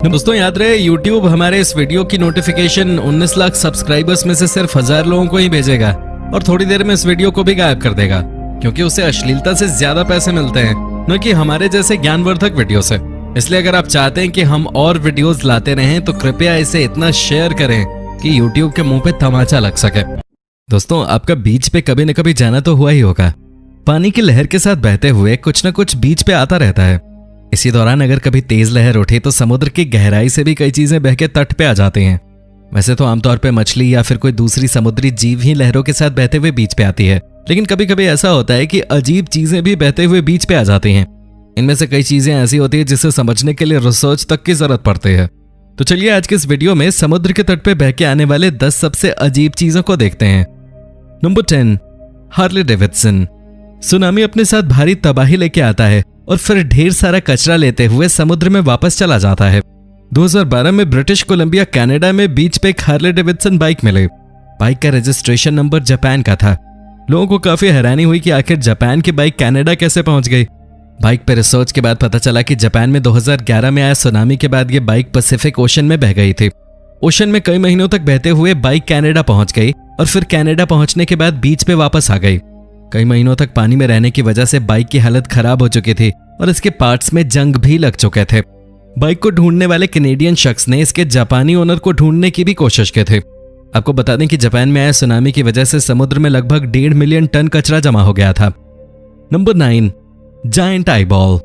दोस्तों याद रहे, YouTube हमारे इस वीडियो की नोटिफिकेशन 19 लाख सब्सक्राइबर्स में से सिर्फ 1000 लोगों को ही भेजेगा और थोड़ी देर में इस वीडियो को भी गायब कर देगा, क्योंकि उसे अश्लीलता से ज्यादा पैसे मिलते हैं, न कि हमारे जैसे ज्ञानवर्धक वीडियो से। इसलिए अगर आप चाहते हैं कि हम और वीडियोस लाते रहें तो कृपया इसे इतना शेयर करें कि YouTube के मुंह पे तमाचा लग सके। दोस्तों, आपका बीच पे कभी न कभी जाना तो हुआ ही होगा। पानी की लहर के साथ बहते हुए कुछ न कुछ बीच पे आता रहता है। इसी दौरान अगर कभी तेज लहर उठे तो समुद्र की गहराई से भी कई चीजें बह के तट पे आ जाती हैं। वैसे तो आमतौर पे मछली या फिर कोई दूसरी समुद्री जीव ही लहरों के साथ बहते हुए बीच पे आती है, लेकिन कभी कभी ऐसा होता है कि अजीब चीजें भी बहते हुए बीच पे आ जाती हैं। इनमें से कई चीजें ऐसी होती है जिसे समझने के लिए रिसर्च तक की जरूरत पड़ती है। तो चलिए आज के इस वीडियो में समुद्र के तट पे बह के आने वाले 10 सबसे अजीब चीजों को देखते हैं। Number 10, Harley Davidson. सुनामी अपने साथ भारी तबाही लेके आता है और फिर ढेर सारा कचरा लेते हुए समुद्र में वापस चला जाता है। 2012 में ब्रिटिश कोलंबिया कनाडा में बीच पे एक हार्ले डेविडसन बाइक मिली। बाइक का रजिस्ट्रेशन नंबर जापान का था। लोगों को काफी हैरानी हुई कि आखिर जापान की बाइक कनाडा कैसे पहुंच गई। बाइक पर रिसर्च के बाद पता चला कि जापान में 2011 में आया सुनामी के बाद ये बाइक पैसिफिक ओशन में बह गई थी। ओशन में कई महीनों तक बहते हुए बाइक कनाडा पहुंच गई और फिर कनाडा पहुंचने के बाद बीच पे वापस आ गई। कई महीनों तक पानी में रहने की वजह से बाइक की हालत खराब हो चुकी थी और इसके पार्ट्स में जंग भी लग चुके थे। बाइक को ढूंढने वाले कैनेडियन शख्स ने इसके जापानी ओनर को ढूंढने की भी कोशिश की थी। आपको बता दें कि जापान में आए सुनामी की वजह से समुद्र में लगभग 1.5 मिलियन टन कचरा जमा हो गया था। Number 9, giant eyeball.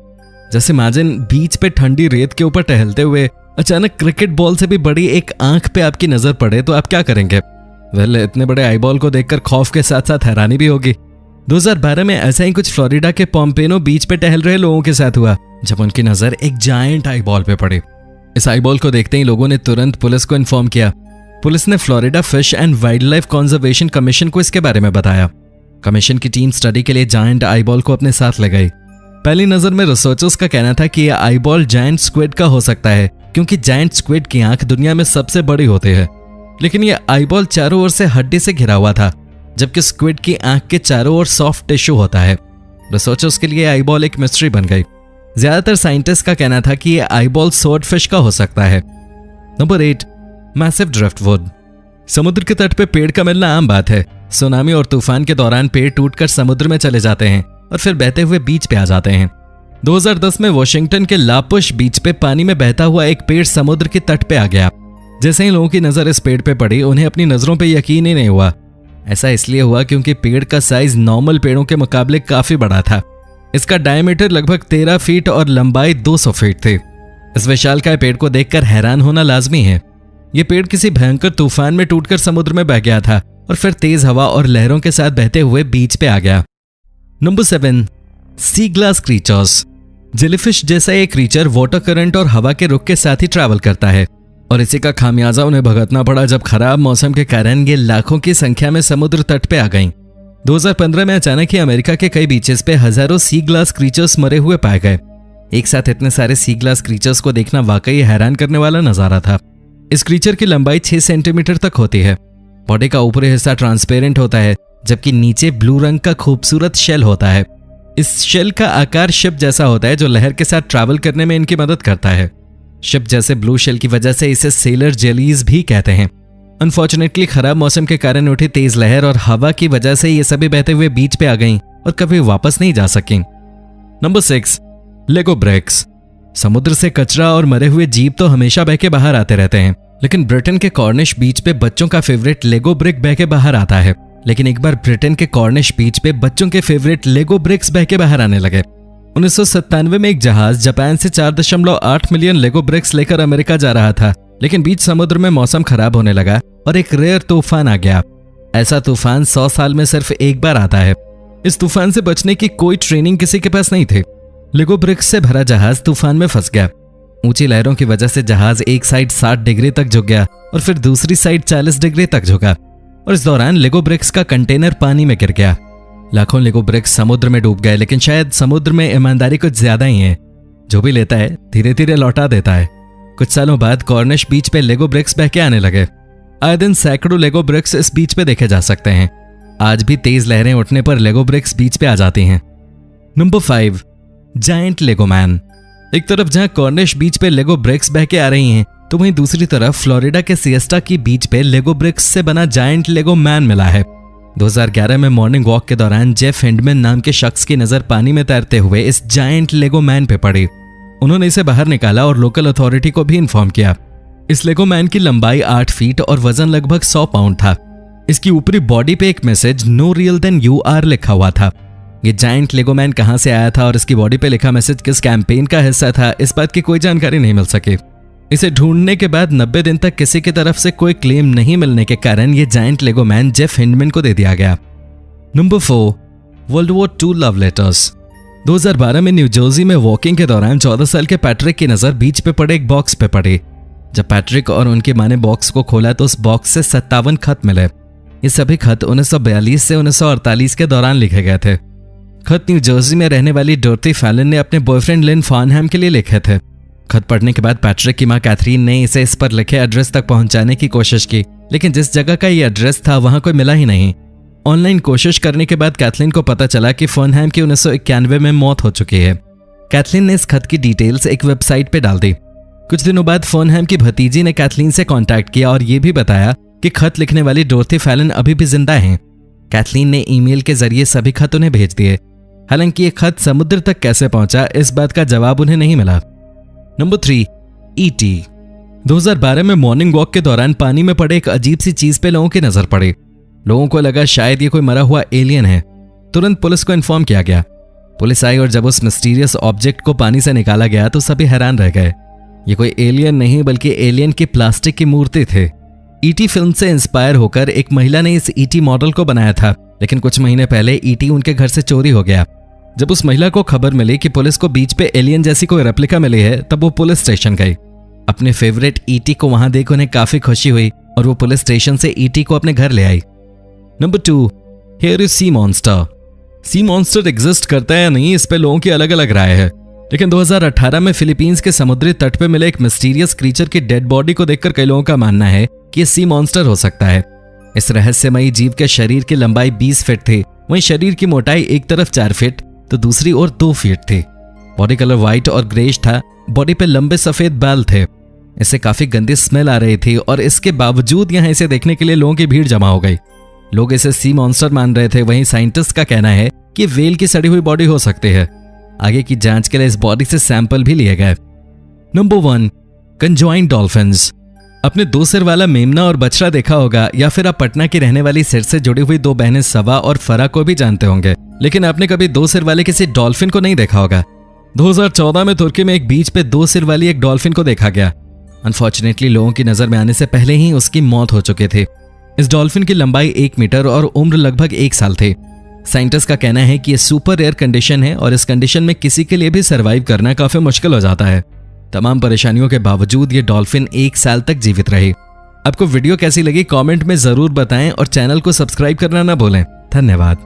जैसे इमेजिन बीच पे ठंडी रेत के ऊपर टहलते हुए अचानक क्रिकेट बॉल से भी बड़ी एक आंख पे आपकी नजर पड़े तो आप क्या करेंगे? इतने बड़े आईबॉल को देखकर खौफ के साथ साथ हैरानी भी होगी। 2012 में ऐसा ही कुछ फ्लोरिडा के पॉम्पेनो बीच पे टहल रहे लोगों के साथ हुआ, जब उनकी नजर एक जायंट आईबॉल पे पड़ी। इस आईबॉल को देखते ही लोगों ने तुरंत पुलिस को इन्फॉर्म किया। पुलिस ने Florida fish and wild life conservation commission को इसके बारे में बताया। कमीशन की टीम स्टडी के लिए जायंट आईबॉल को अपने साथ ले गई। पहली नजर में रिसर्चर्स का कहना था कि यह आईबॉल जायंट स्क्विड का हो सकता है, क्योंकि जायंट स्क्विड की आंख दुनिया में सबसे बड़ी होती है। लेकिन यह आईबॉल चारों ओर से हड्डी से घिरा हुआ था, जबकि स्क्विड की आंख के चारों ओर सॉफ्ट टिश्यू होता है। रिसर्चर्स के लिए आईबॉल एक मिस्ट्री बन गई। ज्यादातर साइंटिस्ट का कहना था कि यह आईबॉल स्वॉर्ड फिश का हो सकता है। Number 8, massive driftwood. समुद्र के तट पे पेड़ का मिलना आम बात है। सुनामी और तूफान के दौरान पेड़ टूटकर समुद्र में चले जाते हैं और फिर बहते हुए बीच पे आ जाते हैं। 2010 में वॉशिंगटन के लापुश बीच पे पानी में बहता हुआ एक पेड़ समुद्र के तट पे आ गया। जैसे ही लोगों की नजर इस पेड़ पे पड़ी, उन्हें अपनी नजरों पे यकीन ही नहीं हुआ। ऐसा इसलिए हुआ क्योंकि पेड़ का साइज नॉर्मल पेड़ों के मुकाबले काफी बड़ा था। इसका डायमीटर लगभग 13 फीट और लंबाई 200 फीट थी। इस विशालकाय पेड़ को देखकर हैरान होना लाजमी है। यह पेड़ किसी भयंकर तूफान में टूटकर समुद्र में बह गया था और फिर तेज हवा और लहरों के साथ बहते हुए बीच पे आ गया। नंबर 7, सी ग्लास क्रीचर्स। जेलीफिश जैसा एक क्रीचर वाटर करंट और हवा के रुख के साथ ही ट्रैवल करता है और इसी का खामियाजा उन्हें भुगतना पड़ा जब खराब मौसम के कारण ये लाखों की संख्या में समुद्र तट पे आ गईं। 2015 में अचानक ही अमेरिका के कई बीचेस पे हजारों सी ग्लास क्रीचर्स मरे हुए पाए गए। एक साथ इतने सारे सी ग्लास क्रीचर्स को देखना वाकई हैरान करने वाला नजारा था। इस क्रीचर की लंबाई 6 सेंटीमीटर तक होती है। बॉडी का ऊपरी हिस्सा ट्रांसपेरेंट होता है, जबकि नीचे ब्लू रंग का खूबसूरत शेल होता है। इस शेल का आकार शिप जैसा होता है, जो लहर के साथ ट्रैवल करने में इनकी मदद करता है। शिप जैसे ब्लू शेल की वजह से इसे सेलर जेलीज भी कहते हैं। अनफॉर्चुनेटली खराब मौसम के कारण उठी तेज लहर और हवा की वजह से ये सभी बहते हुए बीच पे आ गईं और कभी वापस नहीं जा सकी। नंबर 6, लेगो ब्रिक्स। समुद्र से कचरा और मरे हुए जीव तो हमेशा बह के बाहर आते रहते हैं, लेकिन ब्रिटेन के कॉर्निश बीच पे बच्चों का फेवरेट लेगो ब्रिक बह के बाहर आता है। लेकिन एक बार ब्रिटेन के कॉर्निश बीच पे बच्चों के फेवरेट लेगो ब्रिक्स बह के बाहर आने लगे। 1997 में एक जहाज जापान से 4.8 मिलियन लेगो ब्रिक्स लेकर अमेरिका जा रहा था, लेकिन बीच समुद्र में मौसम खराब होने लगा और एक रेयर तूफान आ गया। ऐसा तूफान 100 साल में सिर्फ एक बार आता है। इस तूफान से बचने की कोई ट्रेनिंग किसी के पास नहीं थी। लेगो ब्रिक्स से भरा जहाज तूफान में फंस गया। ऊंची लहरों की वजह से जहाज एक साइड 60 डिग्री तक झुक गया और फिर दूसरी साइड 40 डिग्री तक झुका और इस दौरान लेगो ब्रिक्स का कंटेनर पानी में गिर गया। लाखों लेगो ब्रिक्स समुद्र में डूब गए, लेकिन शायद समुद्र में ईमानदारी कुछ ज्यादा ही है। जो भी लेता है धीरे धीरे लौटा देता है। कुछ सालों बाद कॉर्निश बीच पे लेगो ब्रिक्स बह के आने लगे। आए दिन सैकड़ों लेगो ब्रिक्स इस बीच पे देखे जा सकते हैं। आज भी तेज लहरें उठने पर लेगो ब्रिक्स बीच पे आ जाती हैं। नंबर 5, जायंट लेगो मैन। एक तरफ जहां कॉर्निश बीच पे लेगो ब्रिक्स बह के आ रही हैं, तो वहीं दूसरी तरफ फ्लोरिडा के सिएस्टा की बीच पे लेगो ब्रिक्स से बना जायंट लेगो मैन मिला है। 2011 में मॉर्निंग वॉक के दौरान जेफ हिंडमैन नाम के शख्स की नजर पानी में तैरते हुए इस जायंट लेगो मैन पे पड़ी। उन्होंने इसे बाहर निकाला और लोकल अथॉरिटी को भी इन्फॉर्म किया। इस लेगो मैन की लंबाई 8 फीट और वजन लगभग 100 पाउंड था। इसकी ऊपरी बॉडी पे एक message no real then you are लिखा हुआ था। ये जायंट लेगो मैन कहां से आया था और इसकी बॉडी पे लिखा मैसेज किस कैंपेन का हिस्सा था, इस बात की कोई जानकारी नहीं मिल सकी। इसे ढूंढने के बाद 90 दिन तक किसी की तरफ से कोई क्लेम नहीं मिलने के कारण ये जायंट लेगो मैन जेफ हिंडमैन को दे दिया गया। Number 4, world war II love letters. 2012 में न्यू जर्सी में वॉकिंग के दौरान 14 साल के पैट्रिक की नजर बीच पे पड़े एक बॉक्स पे पड़ी। जब पैट्रिक और उनकी मां ने बॉक्स को खोला तो उस बॉक्स से 57 खत मिले। ये सभी खत 1942 से 1948 के दौरान लिखे गए थे। खत न्यू जर्सी में रहने वाली डोरथी फैलन ने अपने बॉयफ्रेंड लिन फार्नहैम के लिए लिखे थे। खत पढ़ने के बाद पैट्रिक की मां कैथरीन ने इसे इस पर लिखे एड्रेस तक पहुंचाने की कोशिश की, लेकिन जिस जगह का ये एड्रेस था वहां कोई मिला ही नहीं। ऑनलाइन कोशिश करने के बाद कैथलीन को पता चला कि फार्नहैम की 1991 में मौत हो चुकी है। कैथलीन ने इस खत की डिटेल्स एक वेबसाइट पे डाल दी। कुछ दिनों बाद फार्नहैम की भतीजी ने कैथलीन से कांटेक्ट किया और ये भी बताया कि खत लिखने वाली डोरथी फैलन अभी भी जिंदा हैं। कैथलीन ने ईमेल के जरिए सभी खत उन्हें भेज दिए। हालांकि ये खत समुद्र तक कैसे पहुंचा, इस बात का जवाब उन्हें नहीं मिला। Number 3, E.T. 2012 में मॉर्निंग वॉक के दौरान पानी में पड़े एक अजीब सी चीज पे लोगों की नजर पड़ी। लोगों को लगा शायद ये कोई मरा हुआ एलियन है। तुरंत पुलिस को इन्फॉर्म किया गया। पुलिस आई और जब उस मिस्टीरियस ऑब्जेक्ट को पानी से निकाला गया तो सभी हैरान रह गए। ये कोई एलियन नहीं बल्कि एलियन की प्लास्टिक की मूर्ति थे। E.T. फिल्म से इंस्पायर होकर एक महिला ने इस E.T. मॉडल को बनाया था, लेकिन कुछ महीने पहले E.T. उनके घर से चोरी हो गया। जब उस महिला को खबर मिली कि पुलिस को बीच पे एलियन जैसी कोई रेप्लिका मिली है, तब वो पुलिस स्टेशन गई। अपने फेवरेट E.T. को वहां देख उन्हें काफी खुशी हुई और वो पुलिस स्टेशन से E.T. को अपने घर ले आई। Number 2, here is sea monster. Sea monster exist करता है या नहीं, इस पे लोगों की अलग अलग राय है, लेकिन 2018 में फिलीपींस के समुद्री तट पे मिले एक मिस्टीरियस क्रीचर की डेड बॉडी को देखकर कई लोगों का मानना है कि ये सी मॉन्स्टर हो सकता है। इस रहस्यमयी जीव के शरीर की लंबाई 20 फीट थी, वहीं शरीर की मोटाई एक तरफ 4 फीट तो दूसरी ओर 2 फीट थी। बॉडी कलर व्हाइट और ग्रेश था। बॉडी पे लंबे सफेद बाल थे। इससे काफी गंदी स्मेल आ रही थी और इसके बावजूद यहाँ इसे देखने के लिए लोगों की भीड़ जमा हो गई। लोग इसे सी मॉन्स्टर मान रहे थे। वहीं साइंटिस्ट का कहना है कि वेल की सड़ी हुई बॉडी हो सकती है। आगे की जांच के लिए इस बॉडी से सैंपल भी लिए गए। Number 1, conjoint dolphins. अपने 2 सिर वाला मेमना और बछड़ा देखा होगा, या फिर आप पटना की रहने वाली सिर से जुड़ी हुई 2 बहनें सवा और फरा को भी जानते होंगे, लेकिन आपने कभी 2 सिर वाले किसी डॉल्फिन को नहीं देखा होगा। 2014 में तुर्की में एक बीच पे 2 सिर वाली एक डॉल्फिन को देखा गया। अनफॉर्चुनेटली लोगों की नजर में आने से पहले ही उसकी मौत हो चुकी थी। इस डॉल्फिन की लंबाई 1 मीटर और उम्र लगभग 1 साल थी। साइंटिस्ट का कहना है कि यह सुपर रेयर कंडीशन है और इस कंडीशन में किसी के लिए भी सरवाइव करना काफी मुश्किल हो जाता है। तमाम परेशानियों के बावजूद ये डॉल्फिन 1 साल तक जीवित रही। आपको वीडियो कैसी लगी कमेंट में जरूर बताएं और चैनल को सब्सक्राइब करना ना भूलें। धन्यवाद।